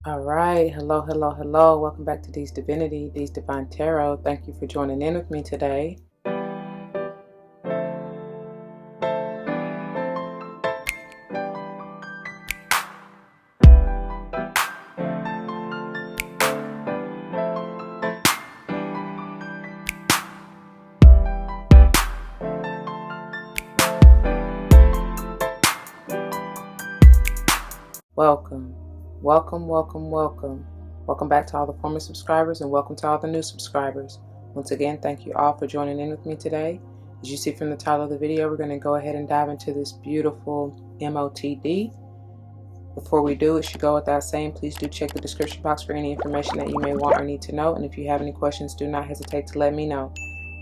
All right. Hello, hello, hello. Welcome back to D's Divinity, D's Divine Tarot. Thank you for joining in with me today. Welcome, welcome, welcome, welcome. Welcome back to all the former subscribers and welcome to all the new subscribers. Once again, thank you all for joining in with me today. As you see from the title of the video, we're going to go ahead and dive into this beautiful Motd. Before we do, it should go without saying, please do check the description box for any information that you may want or need to know. And if you have any questions, do not hesitate to let me know.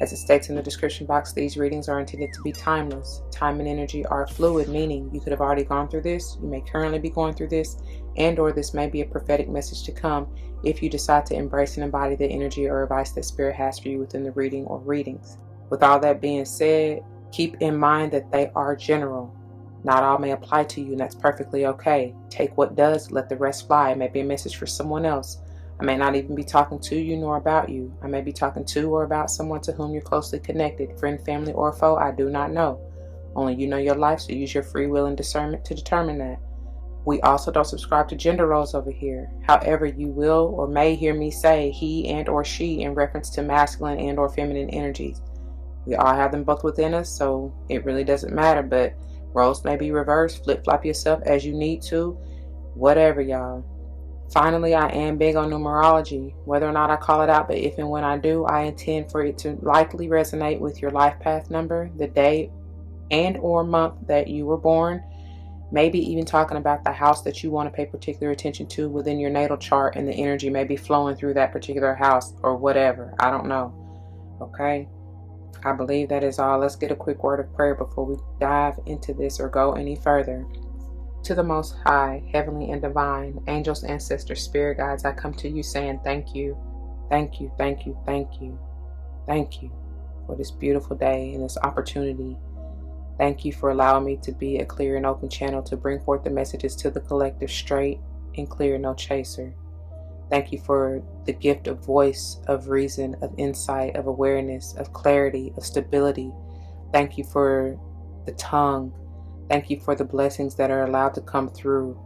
As it states in the description box, these readings are intended to be timeless. Time and energy are fluid, meaning you could have already gone through this, you may currently be going through this, and or this may be a prophetic message to come if you decide to embrace and embody the energy or advice that Spirit has for you within the reading or readings. With all that being said, keep in mind that they are general. Not all may apply to you, and that's perfectly okay. Take what does, let the rest fly. It may be a message for someone else. I may not even be talking to you nor about you. I may be talking to or about someone to whom you're closely connected, friend, family, or foe. I do not know. Only you know your life, so use your free will and discernment to determine that. We also don't subscribe to gender roles over here. However, you will or may hear me say he and or she in reference to masculine and or feminine energies. We all have them both within us, so it really doesn't matter, but roles may be reversed. Flip-flop yourself as you need to. Whatever, y'all. Finally, I am big on numerology. Whether or not I call it out, but if and when I do, I intend for it to likely resonate with your life path number, the day and or month that you were born. Maybe even talking about the house that you want to pay particular attention to within your natal chart, and the energy may be flowing through that particular house or whatever. I don't know. Okay? I believe that is all. Let's get a quick word of prayer before we dive into this or go any further. To the Most High, Heavenly and Divine, angels, ancestors, spirit guides, I come to you saying thank you, thank you, thank you, thank you, thank you for this beautiful day and this opportunity. Thank you for allowing me to be a clear and open channel to bring forth the messages to the collective straight and clear, no chaser. Thank you for the gift of voice, of reason, of insight, of awareness, of clarity, of stability. Thank you for the tongue. Thank you for the blessings that are allowed to come through.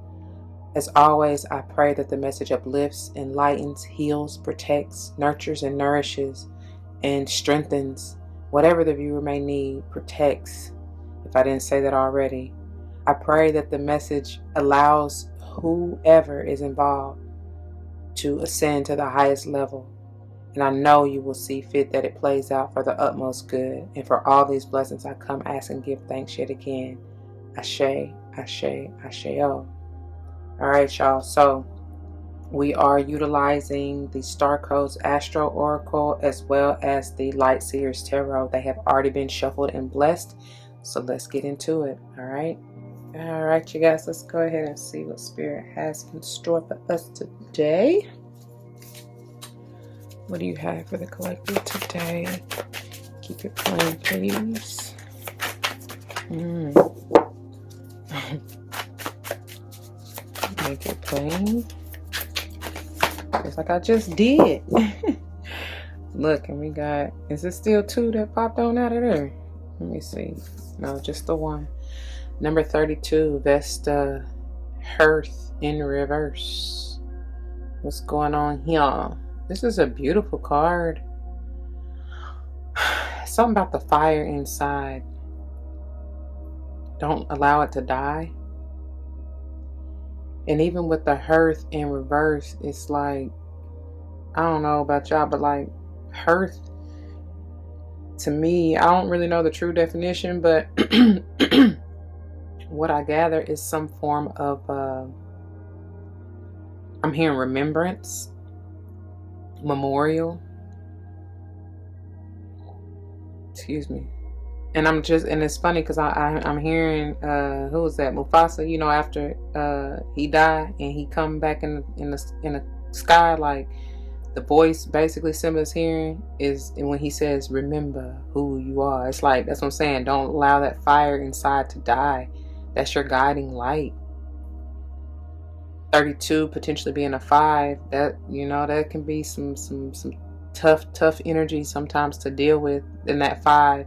As always, I pray that the message uplifts, enlightens, heals, protects, nurtures, and nourishes, and strengthens whatever the viewer may need, protects, if I didn't say that already. I pray that the message allows whoever is involved to ascend to the highest level. And I know you will see fit that it plays out for the utmost good. And for all these blessings, I come, ask, and give thanks yet again. Ashe, Ashe, Asheo. All right, y'all. So we are utilizing the Starcodes Astro Oracle as well as the Light SEER'S Tarot. They have already been shuffled and blessed. So let's get into it. All right. All right, you guys. Let's go ahead and see what Spirit has in store for us today. What do you have for the collective today? Keep it plain, please. Make it plain. Just like I just did. Look, and we got, is it still two that popped on out of there? Let me see. No, just the one. Number 32, Vesta Hearth in reverse. What's going on here? This is a beautiful card. Something about the fire inside. Don't allow it to die. And even with the hearth in reverse, it's like, I don't know about y'all, but like hearth, to me, I don't really know the true definition, but what I gather is some form of, I'm hearing remembrance, memorial. Excuse me. And I'm just, and it's funny because I'm hearing, who was that? Mufasa, you know, after he died and he come back in the sky, like the voice basically Simba's hearing is when he says, remember who you are. It's like, that's what I'm saying. Don't allow that fire inside to die. That's your guiding light. 32 potentially being a 5, that, you know, that can be some tough energy sometimes to deal with in that 5.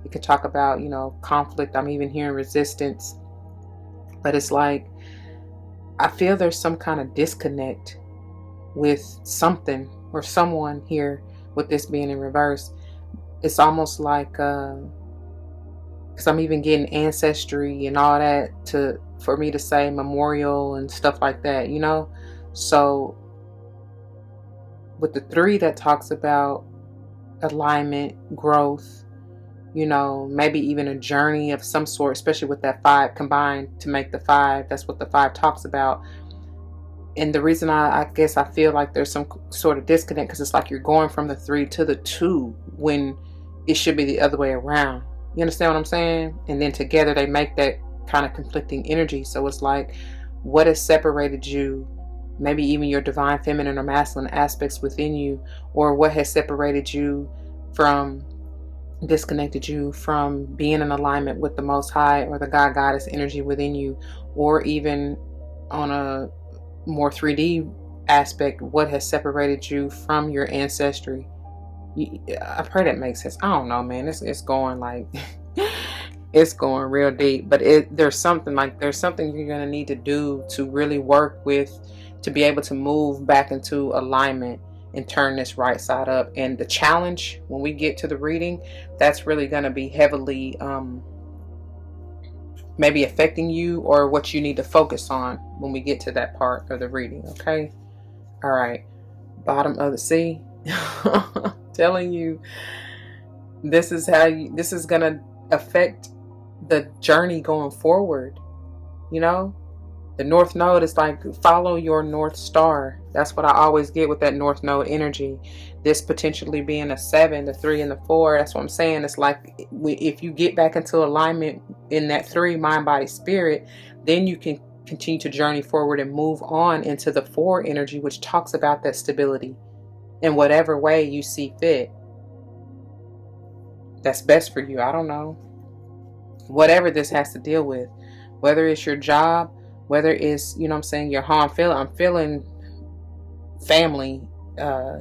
It could talk about, you know, conflict. I'm even hearing resistance. But it's like, I feel there's some kind of disconnect with something or someone here with this being in reverse. It's almost like, because I'm even getting ancestry and all that for me to say memorial and stuff like that, you know? So with the 3 that talks about alignment, growth, you know, maybe even a journey of some sort, especially with that 5 combined to make the 5. That's what the 5 talks about. And the reason I guess I feel like there's some sort of disconnect, because it's like you're going from the 3 to the 2 when it should be the other way around. You understand what I'm saying? And then together they make that kind of conflicting energy. So it's like, what has separated you, maybe even your divine feminine or masculine aspects within you, or what has separated you from, disconnected you from being in alignment with the Most High or the God Goddess energy within you, or even on a more 3D aspect, what has separated you from your ancestry. I pray that makes sense. I don't know, man. It's going like it's going real deep, but there's something you're gonna need to do to really work with, to be able to move back into alignment and turn this right side up. And the challenge when we get to the reading, that's really gonna be heavily maybe affecting you, or what you need to focus on when we get to that part of the reading. Okay, all right, bottom of the sea. Telling you, this is gonna affect the journey going forward. You know, the North Node is like, follow your North Star. That's what I always get with that North Node energy. This potentially being a 7, the 3 and the 4. That's what I'm saying. It's like, if you get back into alignment in that 3, mind, body, spirit, then you can continue to journey forward and move on into the 4 energy, which talks about that stability in whatever way you see fit. That's best for you. I don't know. Whatever this has to deal with, whether it's your job, whether it's, you know what I'm saying, your home. I'm feeling family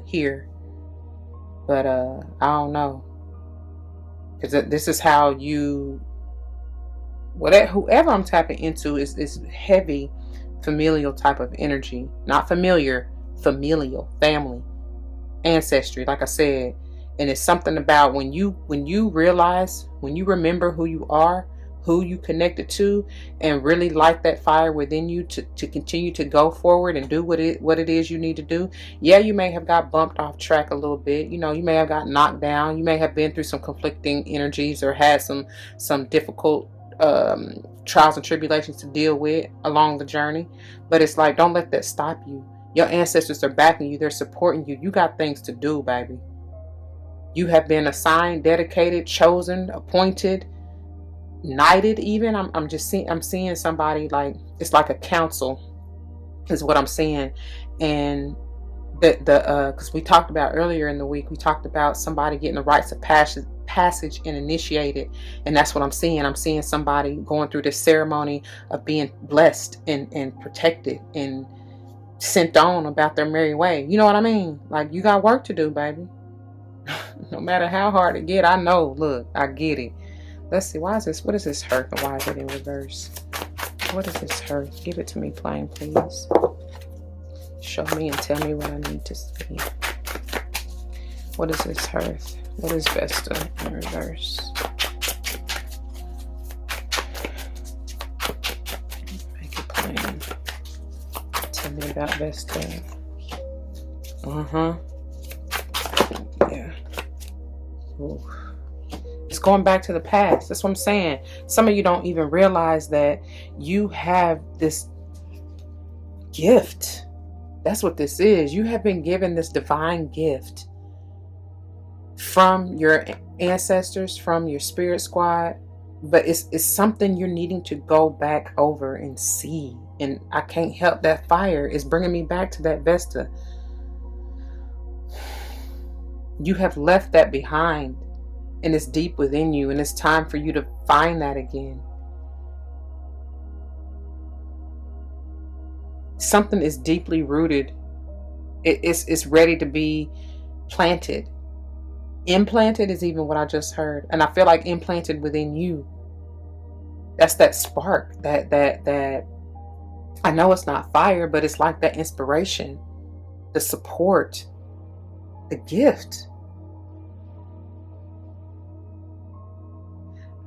here. But I don't know. Because this is how you, whoever I'm tapping into is heavy familial type of energy. Not familiar, familial, family, ancestry, like I said. And it's something about when you realize, when you remember who you are, who you connected to, and really light that fire within you to continue to go forward and do what it is you need to do. Yeah, you may have got bumped off track a little bit. You know, you may have got knocked down. You may have been through some conflicting energies or had some difficult trials and tribulations to deal with along the journey. But it's like, don't let that stop you. Your ancestors are backing you. They're supporting you. You got things to do, baby. You have been assigned, dedicated, chosen, appointed, knighted even. I'm seeing somebody, like, it's like a council is what I'm seeing. And because we talked about earlier in the week, we talked about somebody getting the rites of passage and initiated. And that's what I'm seeing. I'm seeing somebody going through this ceremony of being blessed and protected and sent on about their merry way. You know what I mean? Like, you got work to do, baby. No matter how hard it get, I know, look, I get it. Let's see, what is this hearth, and why is it in reverse? What is this hearth? Give it to me plain, please. Show me and tell me what I need to see. What is this hearth? What is Vesta in reverse? Make it plain. Tell me about Vesta. Yeah. Ooh. It's going back to the past. That's what I'm saying. Some of you don't even realize that you have this gift. That's what this is. You have been given this divine gift from your ancestors, from your spirit squad. But it's something you're needing to go back over and see. And I can't help that fire is bringing me back to that Vesta. You have left that behind, and it's deep within you, and it's time for you to find that again. Something is deeply rooted. It's ready to be planted. Implanted is even what I just heard. And I feel like implanted within you. That's that spark, that I know it's not fire, but it's like that inspiration, the support, the gift.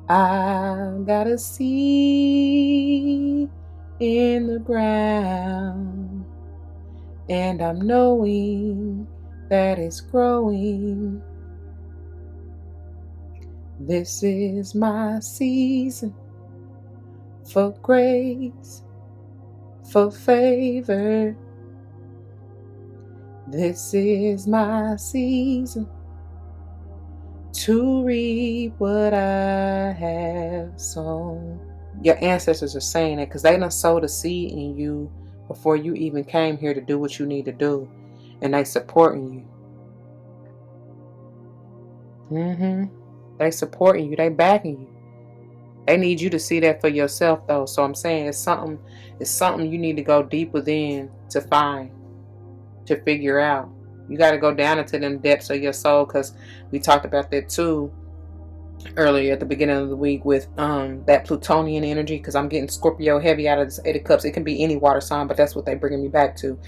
I got a seed in the ground, and I'm knowing that it's growing. This is my season for grace, for favor. This is my season to reap what I have sown. Your ancestors are saying it because they done sowed a seed in you before you even came here to do what you need to do. And they supporting you. They supporting you. They backing you. They need you to see that for yourself though. So I'm saying it's something you need to go deep within to find, to figure out. You got to go down into them depths of your soul, because we talked about that too earlier at the beginning of the week with that Plutonian energy, because I'm getting Scorpio heavy out of this Eight of Cups. It can be any water sign, but that's what they're bringing me back to.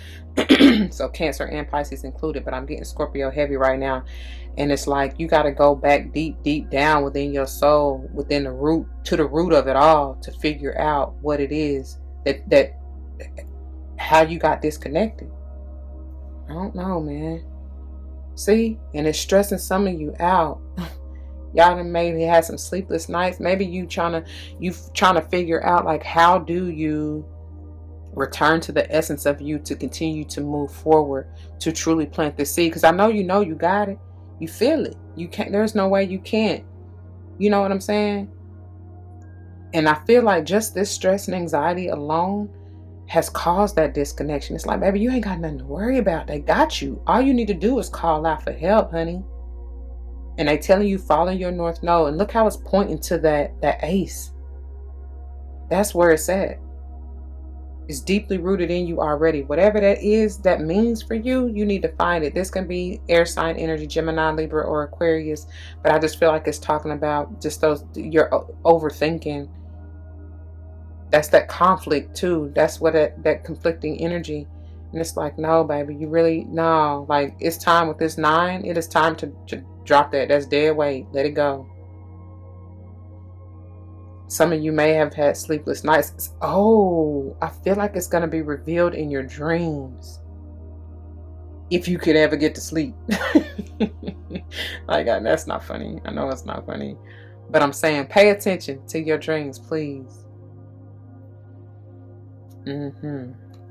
So Cancer and Pisces included, but I'm getting Scorpio heavy right now. And it's like you got to go back deep down within your soul, within the root, to the root of it all, to figure out what it is that how you got disconnected. I don't know, man. See? And it's stressing some of you out. Y'all done maybe had some sleepless nights. Maybe you trying to figure out, like, how do you return to the essence of you to continue to move forward, to truly plant the seed? Because I know you got it. You feel it. You can't. There's no way you can't. You know what I'm saying? And I feel like just this stress and anxiety alone has caused that disconnection. It's like, baby, you ain't got nothing to worry about. They got you. All you need to do is call out for help, honey. And they telling you follow your North Node. And look how it's pointing to that ace. That's where it's at. It's deeply rooted in you already. Whatever that is that means for you, you need to find it. This can be air sign energy, Gemini, Libra, or Aquarius. But I just feel like it's talking about just you're overthinking. That's that conflict too. That's what that conflicting energy. And it's like, no, baby, you really, no. Like, it's time with this 9. It is time to drop that. That's dead weight. Let it go. Some of you may have had sleepless nights. Oh, I feel like it's going to be revealed in your dreams. If you could ever get to sleep. Like, that's not funny. I know it's not funny. But I'm saying, pay attention to your dreams, please.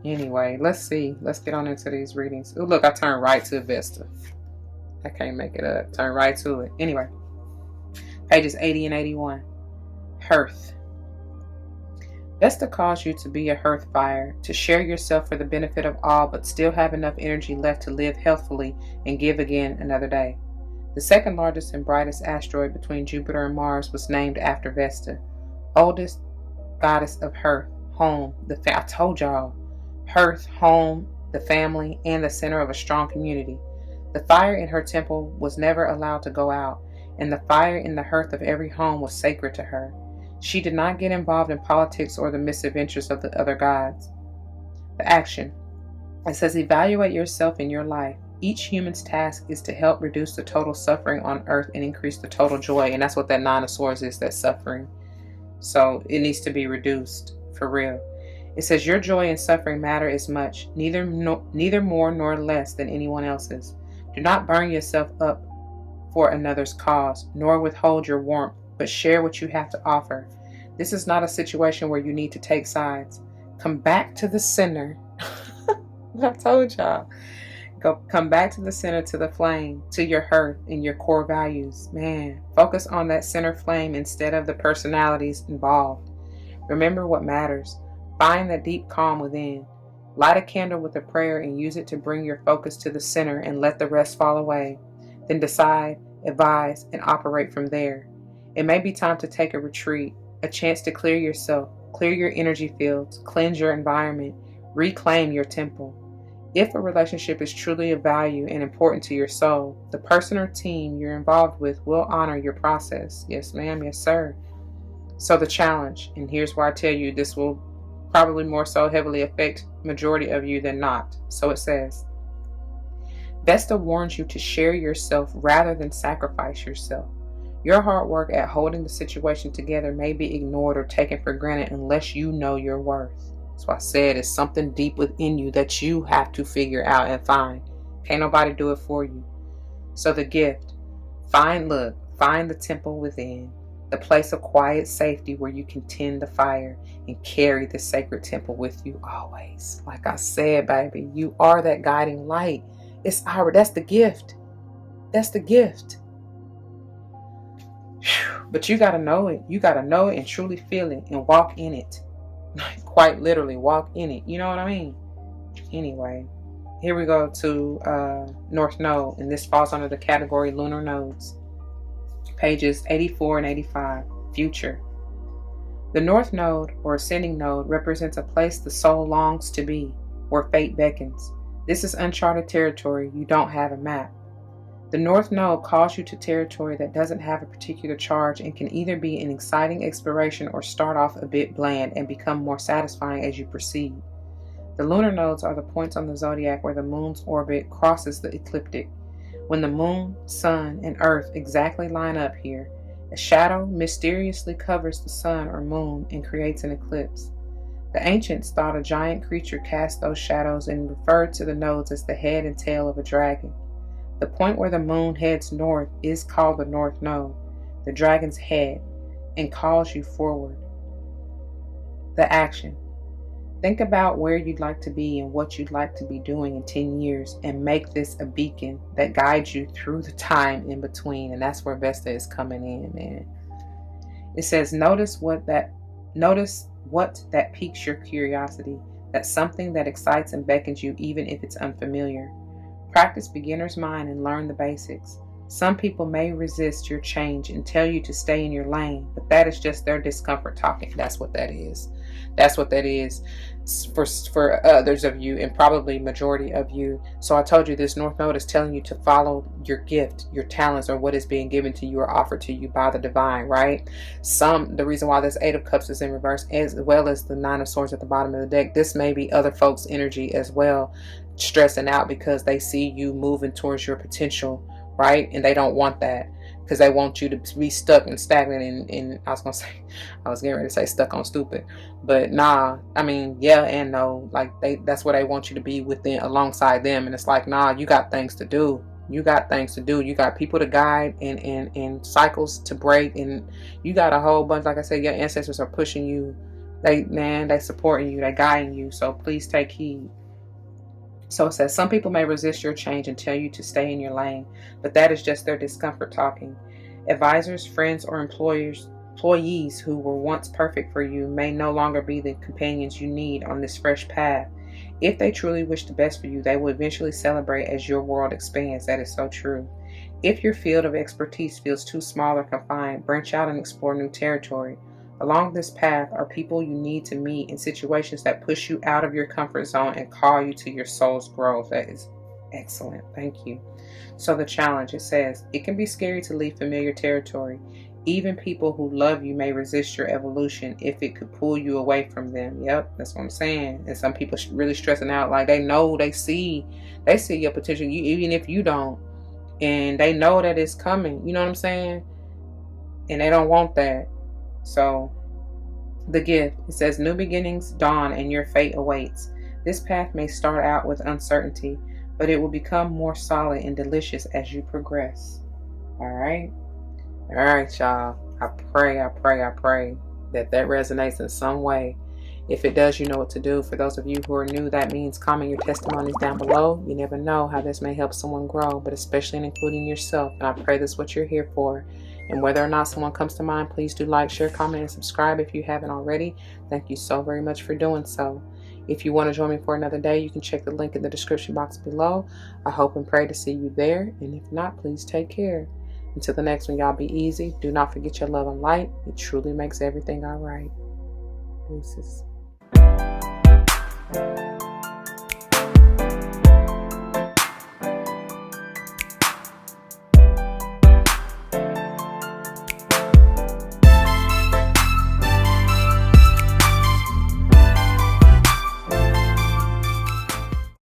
Anyway, let's see. Let's get on into these readings. Oh, look, I turned right to Vesta. I can't make it up. Turn right to it. Anyway, pages 80 and 81. Hearth. Vesta calls you to be a hearth fire, to share yourself for the benefit of all, but still have enough energy left to live healthfully and give again another day. The second largest and brightest asteroid between Jupiter and Mars was named after Vesta, oldest goddess of hearth, home, I told y'all, hearth, home, the family, and the center of a strong community. The fire in her temple was never allowed to go out, and the fire in the hearth of every home was sacred to her. She did not get involved in politics or the misadventures of the other gods. The action. It says, evaluate yourself in your life. Each human's task is to help reduce the total suffering on earth and increase the total joy. And that's what that 9 of Swords is, that suffering. So it needs to be reduced, for real. It says, your joy and suffering matter as much, neither more nor less than anyone else's. Do not burn yourself up for another's cause, nor withhold your warmth, but share what you have to offer. This is not a situation where you need to take sides. Come back to the center. I told y'all. Come back to the center, to the flame, to your hearth and your core values. Man, focus on that center flame instead of the personalities involved. Remember what matters. Find that deep calm within. Light a candle with a prayer and use it to bring your focus to the center and let the rest fall away. Then decide, advise, and operate from there. It may be time to take a retreat, a chance to clear yourself, clear your energy fields, cleanse your environment, Reclaim your temple. If a relationship is truly of value and important to your soul, the person or team you're involved with will honor your process. Yes, ma'am. Yes, sir. So the challenge, and here's why I tell you this will probably more so heavily affect majority of you than not. So it says, Vesta warns you to share yourself rather than sacrifice yourself. Your hard work at holding the situation together may be ignored or taken for granted unless you know your worth. That's why I said it's something deep within you that you have to figure out and find. Can't nobody do it for you. So the gift, find the temple within, the place of quiet safety where you can tend the fire and carry the sacred temple with you always. Like I said, baby, you are that guiding light. That's the gift. That's the gift. But you got to know it. You got to know it and truly feel it and walk in it. Quite literally walk in it. You know what I mean? Anyway, here we go to North Node, and this falls under the category Lunar Nodes. Pages 84 and 85. Future. The North Node, or Ascending Node, represents a place the soul longs to be, where fate beckons. This is uncharted territory. You don't have a map. The North Node calls you to territory that doesn't have a particular charge and can either be an exciting exploration or start off a bit bland and become more satisfying as you proceed. The lunar nodes are the points on the zodiac where the moon's orbit crosses the ecliptic. When the moon, sun, and earth exactly line up here, a shadow mysteriously covers the sun or moon and creates an eclipse. The ancients thought a giant creature cast those shadows and referred to the nodes as the head and tail of a dragon. The point where the moon heads north is called the North Node, the dragon's head, and calls you forward. The action. Think about where you'd like to be and what you'd like to be doing in 10 years and make this a beacon that guides you through the time in between. And that's where Vesta is coming in, man. It says, notice what that piques your curiosity. That's something that excites and beckons you even if it's unfamiliar. Practice beginner's mind and learn the basics. Some people may resist your change and tell you to stay in your lane, but that is just their discomfort talking. That's what that is. That's what that is for others of you and probably majority of you. So I told you this North Node is telling you to follow your gift, your talents, or what is being given to you or offered to you by the divine, right? The reason why this 8 of Cups is in reverse as well as the 9 of Swords at the bottom of the deck, this may be other folks' energy as well, stressing out because they see you moving towards your potential, right? And they don't want that because they want you to be stuck and stagnant and I was getting ready to say stuck on stupid, but nah, I mean, yeah and no, like that's where they want you to be within alongside them. And it's like, nah, you got things to do. You got things to do. You got people to guide and cycles to break, and you got a whole bunch. Like I said, your ancestors are pushing you. They supporting you. They guiding you. So please take heed. So it says, some people may resist your change and tell you to stay in your lane, but that is just their discomfort talking. Advisors, friends, or employees who were once perfect for you may no longer be the companions you need on this fresh path. If they truly wish the best for you, they will eventually celebrate as your world expands. That is so true. If your field of expertise feels too small or confined, branch out and explore new territory. Along this path are people you need to meet in situations that push you out of your comfort zone and call you to your soul's growth. That is excellent. Thank you. So the challenge, it says, it can be scary to leave familiar territory. Even people who love you may resist your evolution if it could pull you away from them. Yep, that's what I'm saying. And some people really stressing out, like they see your potential, even if you don't. And they know that it's coming. You know what I'm saying? And they don't want that. So, the gift, it says, new beginnings dawn and your fate awaits. This path may start out with uncertainty, but it will become more solid and delicious as you progress. All right, y'all. I pray that resonates in some way. If it does, you know what to do. For those of you who are new, that means comment your testimonies down below. You never know how this may help someone grow, but especially in including yourself. And I pray this is what you're here for. And whether or not someone comes to mind, please do like, share, comment, and subscribe if you haven't already. Thank you so very much for doing so. If you want to join me for another day, you can check the link in the description box below. I hope and pray to see you there. And if not, please take care. Until the next one, y'all be easy. Do not forget your love and light. It truly makes everything all right. Deuces.